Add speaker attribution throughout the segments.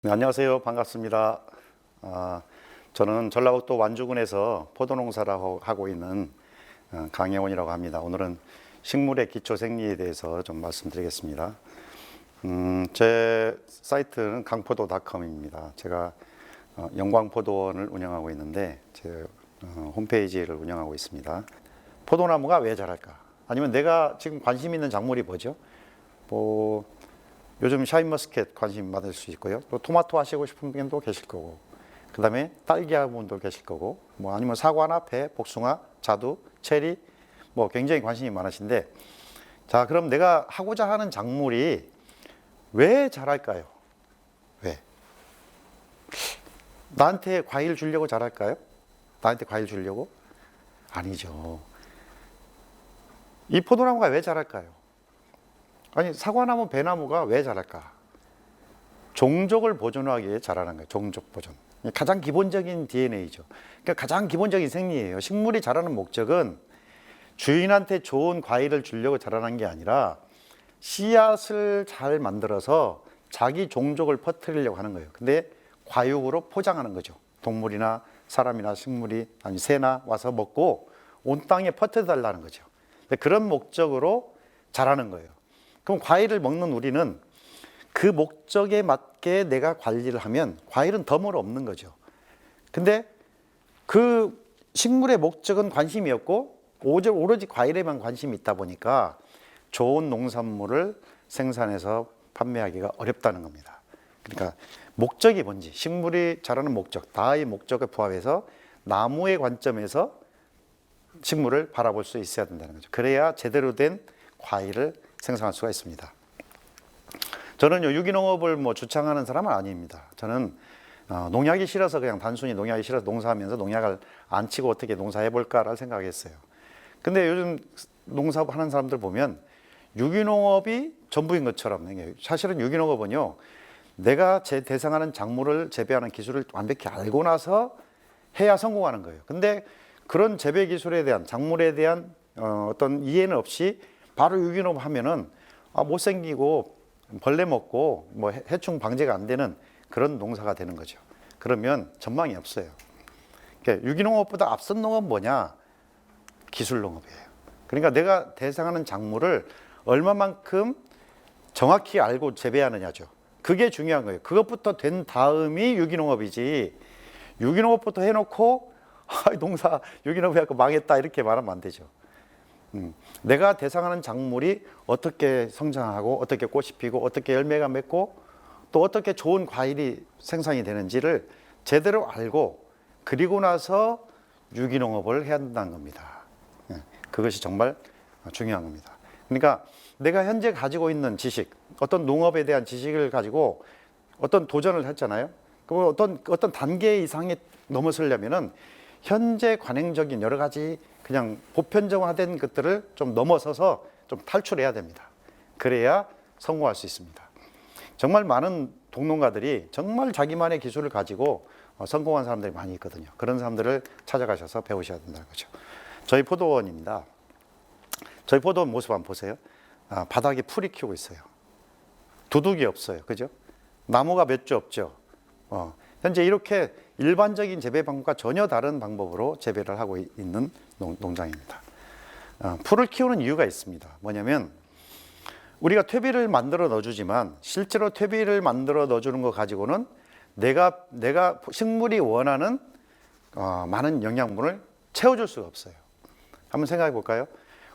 Speaker 1: 네, 안녕하세요. 반갑습니다. 저는 전라북도 완주군에서 포도농사를 하고 있는 강혜원이라고 합니다. 오늘은 식물의 기초 생리에 대해서 좀 말씀드리겠습니다. 제 사이트는 강포도.com입니다. 제가 영광포도원을 운영하고 있는데 제 홈페이지를 운영하고 있습니다. 포도나무가 왜 자랄까? 아니면 내가 지금 관심 있는 작물이 뭐죠? 요즘 샤인머스켓 관심 받을 수 있고요. 또 토마토 하시고 싶은 분도 계실 거고, 그 다음에 딸기 하는 분도 계실 거고, 아니면 사과나 배, 복숭아, 자두, 체리, 굉장히 관심이 많으신데, 자, 그럼 내가 하고자 하는 작물이 왜 자랄까요? 왜? 나한테 과일 주려고 자랄까요? 나한테 과일 주려고? 아니죠. 이 포도나무가 왜 자랄까요? 아니, 사과나무, 배나무가 왜 자랄까? 종족을 보존하기 위해 자라는 거예요. 종족 보존. 가장 기본적인 DNA죠. 그러니까 가장 기본적인 생리예요. 식물이 자라는 목적은 주인한테 좋은 과일을 주려고 자라는 게 아니라 씨앗을 잘 만들어서 자기 종족을 퍼뜨리려고 하는 거예요. 근데 과육으로 포장하는 거죠. 동물이나 사람이나 식물이, 아니 새나 와서 먹고 온 땅에 퍼뜨려 달라는 거죠. 그런 목적으로 자라는 거예요. 그럼 과일을 먹는 우리는 그 목적에 맞게 내가 관리를 하면 과일은 덤으로 없는 거죠. 근데 그 식물의 목적은 관심이 없고 오로지 과일에만 관심이 있다 보니까 좋은 농산물을 생산해서 판매하기가 어렵다는 겁니다. 그러니까 목적이 뭔지, 식물이 자라는 목적, 나의 목적에 부합해서 나무의 관점에서 식물을 바라볼 수 있어야 된다는 거죠. 그래야 제대로 된 과일을 생산할 수가 있습니다. 저는 유기농업을 주창하는 사람은 아닙니다. 저는 농약이 싫어서 그냥 단순히 농약이 싫어서 농사하면서 농약을 안 치고 어떻게 농사해볼까를 생각했어요. 근데 요즘 농사하는 사람들 보면 유기농업이 전부인 것처럼, 사실은 유기농업은요, 내가 대상하는 작물을 재배하는 기술을 완벽히 알고 나서 해야 성공하는 거예요. 근데 그런 재배 기술에 대한, 작물에 대한 어떤 이해는 없이 바로 유기농업 하면은 못생기고 벌레 먹고 해충 방제가 안 되는 그런 농사가 되는 거죠. 그러면 전망이 없어요. 그러니까 유기농업보다 앞선 농업은 뭐냐? 기술농업이에요. 그러니까 내가 대상하는 작물을 얼마만큼 정확히 알고 재배하느냐죠. 그게 중요한 거예요. 그것부터 된 다음이 유기농업이지, 유기농업부터 해놓고 농사 유기농업 해갖고 망했다 이렇게 말하면 안 되죠. 내가 대상하는 작물이 어떻게 성장하고 어떻게 꽃이 피고 어떻게 열매가 맺고 또 어떻게 좋은 과일이 생산이 되는지를 제대로 알고 그리고 나서 유기농업을 해야 한다는 겁니다. 그것이 정말 중요한 겁니다. 그러니까 내가 현재 가지고 있는 지식, 어떤 농업에 대한 지식을 가지고 어떤 도전을 했잖아요. 그럼 어떤 단계 이상에 넘어서려면은 현재 관행적인 여러 가지 그냥 보편적화된 것들을 좀 넘어서서 좀 탈출해야 됩니다. 그래야 성공할 수 있습니다. 정말 많은 동농가들이 정말 자기만의 기술을 가지고 성공한 사람들이 많이 있거든요. 그런 사람들을 찾아가셔서 배우셔야 된다는 거죠. 저희 포도원입니다. 저희 포도원 모습 한번 보세요. 바닥에 풀이 키우고 있어요. 두둑이 없어요. 그죠? 나무가 몇 주 없죠. 현재 이렇게 일반적인 재배 방법과 전혀 다른 방법으로 재배를 하고 있는 농장입니다. 풀을 키우는 이유가 있습니다. 뭐냐면 우리가 퇴비를 만들어 넣어주지만 실제로 퇴비를 만들어 넣어주는 거 가지고는 내가 식물이 원하는 많은 영양분을 채워줄 수가 없어요. 한번 생각해 볼까요?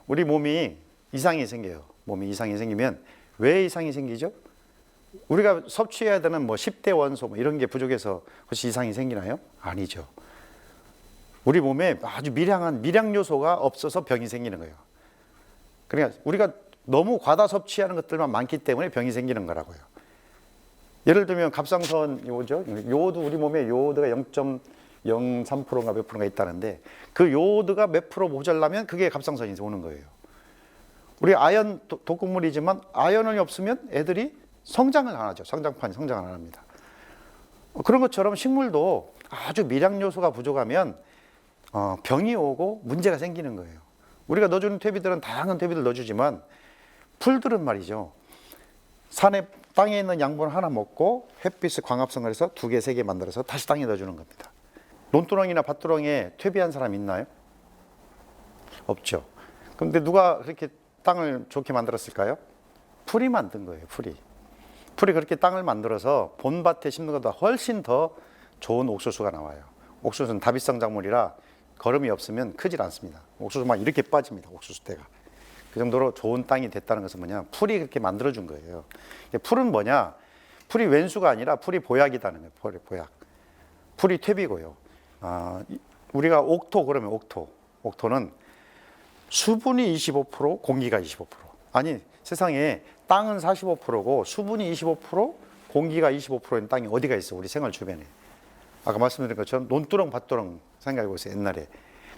Speaker 1: 우리 몸이 이상이 생겨요. 몸이 이상이 생기면 왜 이상이 생기죠? 우리가 섭취해야 되는 10대 원소 이런 게 부족해서 혹시 이상이 생기나요? 아니죠. 우리 몸에 아주 미량 요소가 없어서 병이 생기는 거예요. 그러니까 우리가 너무 과다 섭취하는 것들만 많기 때문에 병이 생기는 거라고요. 예를 들면 갑상선 요오죠. 요오드, 우리 몸에 요오드가 0.03%인가 몇 프로가 있다는데 그 요오드가 몇 프로 모자라면 그게 갑상선이 오는 거예요. 우리 아연 독극물이지만 아연이 없으면 애들이 성장을 안 하죠. 성장판이 성장을 안 합니다. 그런 것처럼 식물도 아주 미량 요소가 부족하면 병이 오고 문제가 생기는 거예요. 우리가 넣어주는 퇴비들은 다양한 퇴비를 넣어주지만 풀들은 말이죠. 산에 땅에 있는 양분을 하나 먹고 햇빛을 광합성을 해서 2개, 3개 만들어서 다시 땅에 넣어주는 겁니다. 논두렁이나 밭두렁에 퇴비한 사람 있나요? 없죠. 그런데 누가 그렇게 땅을 좋게 만들었을까요? 풀이 만든 거예요. 풀이 그렇게 땅을 만들어서 본밭에 심는 것보다 훨씬 더 좋은 옥수수가 나와요. 옥수수는 다비성 작물이라 거름이 없으면 크질 않습니다. 옥수수 막 이렇게 빠집니다. 옥수수 대가. 그 정도로 좋은 땅이 됐다는 것은 뭐냐? 풀이 그렇게 만들어준 거예요. 풀은 뭐냐? 풀이 왼수가 아니라 풀이 보약이라는 거예요. 풀이 보약. 풀이 퇴비고요. 우리가 옥토 그러면 옥토는 수분이 25%, 공기가 25%. 아니 세상에 땅은 45%고 수분이 25%, 공기가 25%인 땅이 어디가 있어? 우리 생활 주변에. 아까 말씀드린 것처럼 논두렁, 밭두렁 생각해 보세요. 옛날에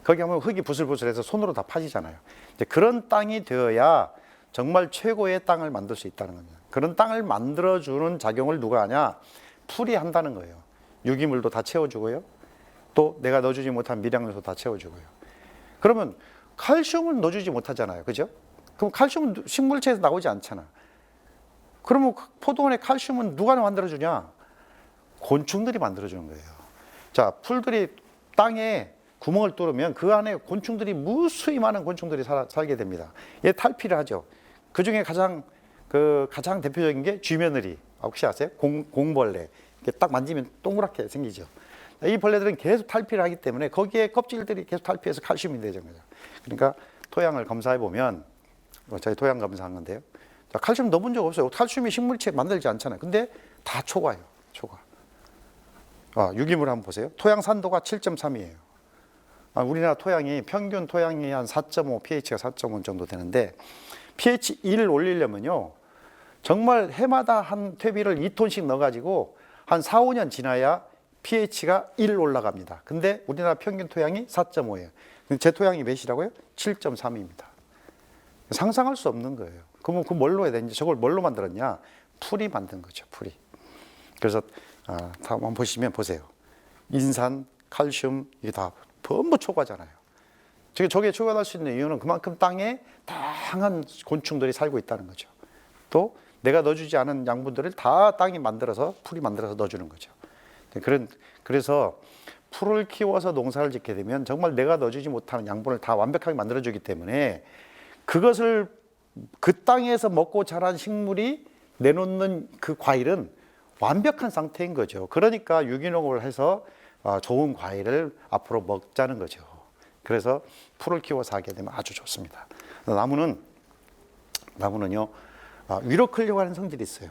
Speaker 1: 거기 하면 흙이 부슬부슬해서 손으로 다 파지잖아요. 이제 그런 땅이 되어야 정말 최고의 땅을 만들 수 있다는 겁니다. 그런 땅을 만들어주는 작용을 누가 하냐? 풀이 한다는 거예요. 유기물도 다 채워주고요. 또 내가 넣어주지 못한 미량요소 다 채워주고요. 그러면 칼슘을 넣어주지 못하잖아요. 그죠? 그럼 칼슘은 식물체에서 나오지 않잖아. 그러면 포도원의 칼슘은 누가 만들어주냐? 곤충들이 만들어주는 거예요. 자, 풀들이 땅에 구멍을 뚫으면 그 안에 곤충들이 무수히 많은 곤충들이 살게 됩니다. 얘 탈피를 하죠. 그 중에 가장 대표적인 게 쥐며느리. 혹시 아세요? 공벌레. 이렇게 딱 만지면 동그랗게 생기죠. 이 벌레들은 계속 탈피를 하기 때문에 거기에 껍질들이 계속 탈피해서 칼슘이 되죠. 그러니까 토양을 검사해 보면 저희 토양 검사한 건데요. 자, 칼슘 넣어본 적 없어요. 칼슘이 식물체 만들지 않잖아요. 근데 다 초과예요. 초과. 유기물 한번 보세요. 토양 산도가 7.3이에요. 우리나라 토양이 평균 토양이 한 4.5, pH가 4.5 정도 되는데 pH 1을 올리려면요. 정말 해마다 한 퇴비를 2톤씩 넣어가지고 한 4, 5년 지나야 pH가 1 올라갑니다. 근데 우리나라 평균 토양이 4.5예요. 제 토양이 몇이라고요? 7.3입니다. 상상할 수 없는 거예요. 그러면 그 뭘로 해야 되는지 저걸 뭘로 만들었냐? 풀이 만든 거죠. 풀이. 그래서 한번 보세요. 인산, 칼슘 이게 다 전부 초과잖아요. 저게 초과할 수 있는 이유는 그만큼 땅에 다양한 곤충들이 살고 있다는 거죠. 또 내가 넣어주지 않은 양분들을 다 땅이 만들어서 풀이 만들어서 넣어주는 거죠. 그래서 풀을 키워서 농사를 짓게 되면 정말 내가 넣어주지 못하는 양분을 다 완벽하게 만들어주기 때문에 그것을 그 땅에서 먹고 자란 식물이 내놓는 그 과일은 완벽한 상태인 거죠. 그러니까 유기농을 해서 좋은 과일을 앞으로 먹자는 거죠. 그래서 풀을 키워서 하게 되면 아주 좋습니다. 나무는요 위로 크려고 하는 성질이 있어요.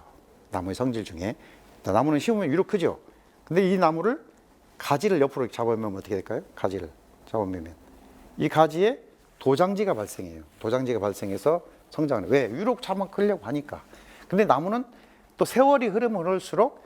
Speaker 1: 나무의 성질 중에 나무는 심으면 위로 크죠. 근데 이 나무를 가지를 옆으로 잡으면 어떻게 될까요? 가지를 잡으면 이 가지에 도장지가 발생해요. 도장지가 발생해서 성장을 왜? 위로 잡아 크려고 하니까. 근데 나무는 또 세월이 흐르면 흐를수록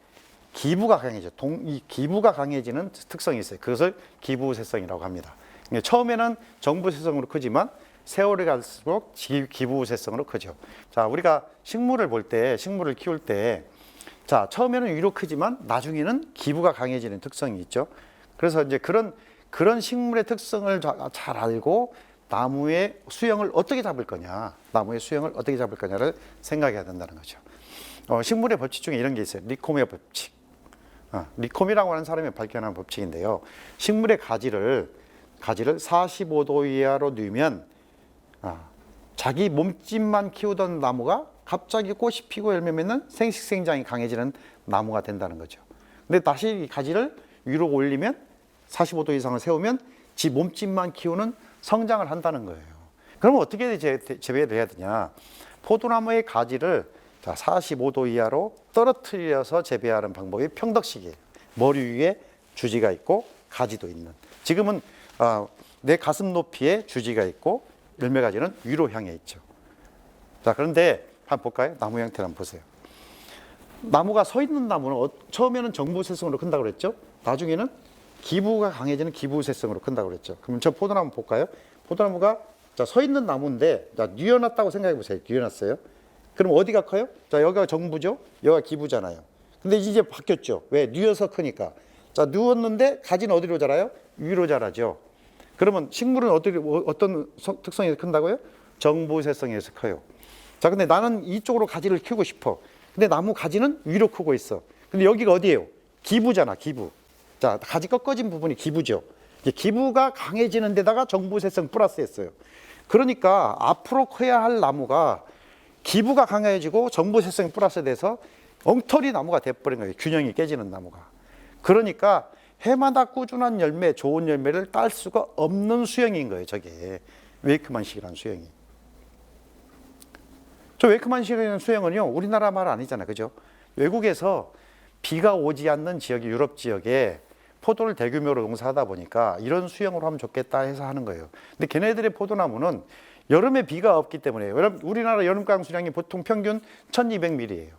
Speaker 1: 기부가 강해져. 이 기부가 강해지는 특성이 있어요. 그것을 기부세성이라고 합니다. 처음에는 정부세성으로 크지만 세월이 갈수록 기부세성으로 크죠. 자, 우리가 식물을 볼 때, 식물을 키울 때, 자, 처음에는 위로 크지만 나중에는 기부가 강해지는 특성이 있죠. 그래서 이제 그런 식물의 특성을 잘 알고 나무의 수영을 어떻게 잡을 거냐를 생각해야 된다는 거죠. 식물의 법칙 중에 이런 게 있어요. 리코메의 법칙. 리콤이라고 하는 사람이 발견한 법칙인데요. 식물의 가지를 45도 이하로 뉘면 자기 몸집만 키우던 나무가 갑자기 꽃이 피고 열매 맺는 생식생장이 강해지는 나무가 된다는 거죠. 근데 다시 이 가지를 위로 올리면 45도 이상을 세우면 지 몸집만 키우는 성장을 한다는 거예요. 그러면 어떻게 재배를 해야 되냐? 포도나무의 가지를 45도 이하로 떨어뜨려서 재배하는 방법이 평덕식이에요. 머리 위에 주지가 있고 가지도 있는. 지금은 내 가슴 높이에 주지가 있고 열매 가지는 위로 향해 있죠. 자, 그런데 한번 볼까요? 나무 형태를 한번 보세요. 나무가 서 있는 나무는 처음에는 정부세성으로 큰다고 그랬죠. 나중에는 기부가 강해지는 기부세성으로 큰다고 그랬죠. 그럼 저 포도나무 볼까요? 포도나무가 서 있는 나무인데 뉘어놨다고 생각해 보세요. 뉘어놨어요. 그럼 어디가 커요? 자, 여기가 정부죠. 여기가 기부잖아요. 근데 이제 바뀌었죠. 왜? 뉘어서 크니까. 자, 누웠는데 가지는 어디로 자라요? 위로 자라죠. 그러면 식물은 어떤 특성에서 큰다고요? 정부세성에서 커요. 자, 근데 나는 이쪽으로 가지를 키우고 싶어. 근데 나무 가지는 위로 크고 있어. 근데 여기가 어디예요? 기부잖아, 기부. 자, 가지 꺾어진 부분이 기부죠. 이제 기부가 강해지는 데다가 정부세성 플러스했어요. 그러니까 앞으로 커야 할 나무가 기부가 강해지고 정부세성 플러스 돼서 엉터리 나무가 돼버린 거예요. 균형이 깨지는 나무가. 그러니까 해마다 꾸준한 열매, 좋은 열매를 딸 수가 없는 수영인 거예요. 저게 웨이크만식이라는 수영이. 저 웨이크만식이라는 수영은요, 우리나라 말 아니잖아요. 그죠? 외국에서 비가 오지 않는 지역이 유럽 지역에 포도를 대규모로 농사하다 보니까 이런 수영으로 하면 좋겠다 해서 하는 거예요. 근데 걔네들의 포도나무는 여름에 비가 없기 때문에, 우리나라 여름강 수량이 보통 평균 1200mm예요.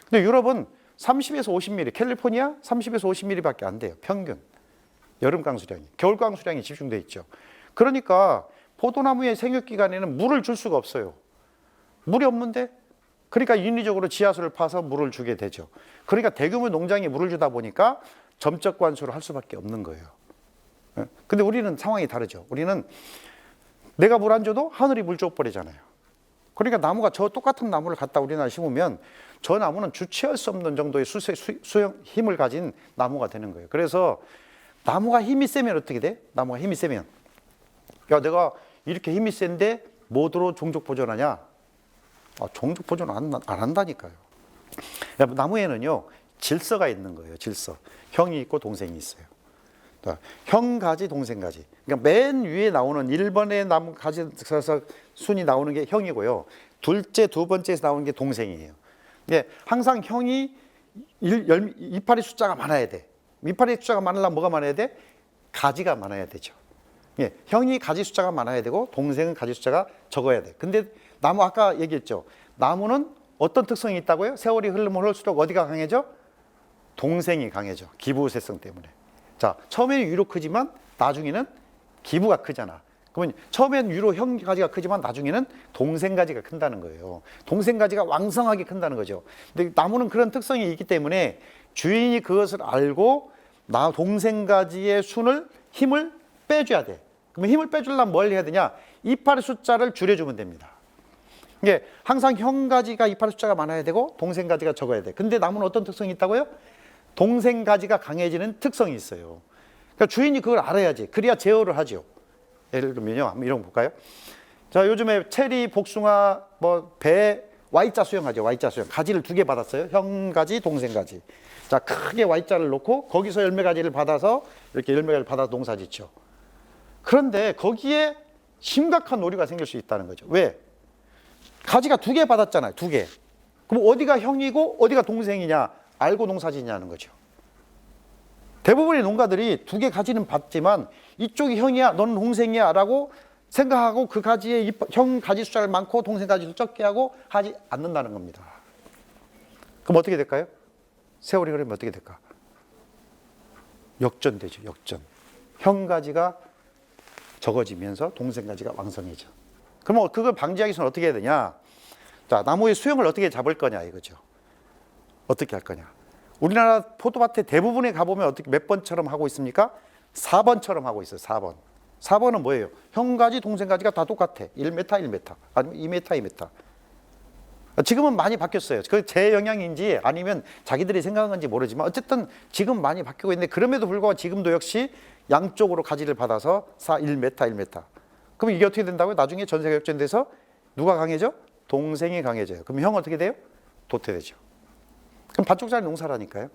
Speaker 1: 근데 유럽은 30에서 50mm, 캘리포니아 30에서 50mm밖에 안 돼요. 평균. 여름강 수량이. 겨울강 수량이 집중돼 있죠. 그러니까 포도나무의 생육 기간에는 물을 줄 수가 없어요. 물이 없는데, 그러니까 인위적으로 지하수를 파서 물을 주게 되죠. 그러니까 대규모 농장에 물을 주다 보니까 점적 관수를 할 수밖에 없는 거예요. 근데 우리는 상황이 다르죠. 우리는 내가 물 안 줘도 하늘이 물 줘버리잖아요. 그러니까 나무가 저 똑같은 나무를 갖다 우리나라에 심으면 저 나무는 주체할 수 없는 정도의 수영 힘을 가진 나무가 되는 거예요. 그래서 나무가 힘이 세면 어떻게 돼? 나무가 힘이 세면, 야, 내가 이렇게 힘이 센데 뭐로 종족 보존하냐? 종족 보존 안 한다니까요. 야, 나무에는요 질서가 있는 거예요. 질서. 형이 있고 동생이 있어요. 형 가지, 동생 가지. 그러니까 맨 위에 나오는 1번의 나무 가지에서 순이 나오는 게 형이고요. 둘째, 두 번째에서 나오는 게 동생이에요. 근데 항상 형이 이파리 숫자가 많아야 돼. 이파리 숫자가 많으려면 뭐가 많아야 돼? 가지가 많아야 되죠. 예, 형이 가지 숫자가 많아야 되고 동생은 가지 숫자가 적어야 돼. 근데 나무 아까 얘기했죠. 나무는 어떤 특성이 있다고요? 세월이 흐르면 흐를수록 어디가 강해져? 동생이 강해져. 기부세성 때문에. 자, 처음에는 위로 크지만 나중에는 기부가 크잖아. 그러면 처음에는 위로 형 가지가 크지만 나중에는 동생 가지가 큰다는 거예요. 동생 가지가 왕성하게 큰다는 거죠. 근데 나무는 그런 특성이 있기 때문에 주인이 그것을 알고 동생 가지의 힘을 빼줘야 돼. 그러면 힘을 빼주려면 뭘 해야 되냐? 이파리 숫자를 줄여주면 됩니다. 이게 항상 형 가지가 이파리 숫자가 많아야 되고 동생 가지가 적어야 돼. 근데 나무는 어떤 특성이 있다고요? 동생 가지가 강해지는 특성이 있어요. 그러니까 주인이 그걸 알아야지. 그래야 제어를 하죠. 예를 들면요, 한번 이런 거 볼까요? 자, 요즘에 체리, 복숭아, 배, Y자 수영하죠. Y자 수영. 가지를 2개 받았어요. 형 가지, 동생 가지. 자, 크게 Y자를 놓고 거기서 열매 가지를 받아서 이렇게 열매 가지를 받아서 농사 짓죠. 그런데 거기에 심각한 오류가 생길 수 있다는 거죠. 왜? 가지가 2개 받았잖아요. 2개. 그럼 어디가 형이고 어디가 동생이냐 알고 농사 짓냐는 거죠. 대부분의 농가들이 2개 가지는 받지만 이쪽이 형이야, 너는 동생이야 라고 생각하고 그 가지에 형 가지 숫자를 많고 동생 가지를 적게 하고 하지 않는다는 겁니다. 그럼 어떻게 될까요? 세월이 흐르면 어떻게 될까? 역전되죠. 역전. 형 가지가 적어지면서 동생 가지가 왕성해져. 그럼 그걸 방지하기 위해서는 어떻게 해야 되냐? 자, 나무의 수영을 어떻게 잡을 거냐 이거죠. 어떻게 할 거냐? 우리나라 포도밭에 대부분에 가보면 어떻게 몇 번처럼 하고 있습니까? 4번처럼 하고 있어요. 4번. 4번은 뭐예요? 형 가지, 동생 가지가 다 똑같아. 1m, 1m. 아니면 2m, 2m. 지금은 많이 바뀌었어요. 그 제 영향인지 아니면 자기들이 생각한 건지 모르지만 어쨌든 지금 많이 바뀌고 있는데 그럼에도 불구하고 지금도 역시 양쪽으로 가지를 받아서 1m, 1m. 그럼 이게 어떻게 된다고요? 나중에 전세가 역전돼서 누가 강해져? 동생이 강해져요. 그럼 형 어떻게 돼요? 도태되죠. 그럼 반쪽짜리 농사라니까요.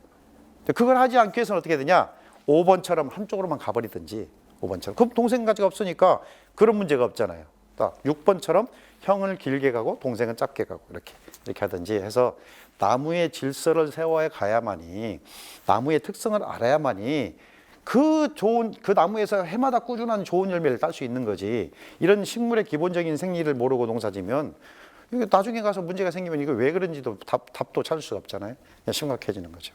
Speaker 1: 그걸 하지 않기 위해서는 어떻게 되냐? 5번처럼 한쪽으로만 가버리든지 5번처럼. 그럼 동생 가지가 없으니까 그런 문제가 없잖아요. 6번처럼 형을 길게 가고 동생은 짧게 가고 이렇게 하든지 해서 나무의 질서를 세워야 가야만이 나무의 특성을 알아야만이 그 나무에서 해마다 꾸준한 좋은 열매를 딸 수 있는 거지. 이런 식물의 기본적인 생리를 모르고 농사지면 나중에 가서 문제가 생기면 이거 왜 그런지도 답도 찾을 수가 없잖아요. 심각해지는 거죠.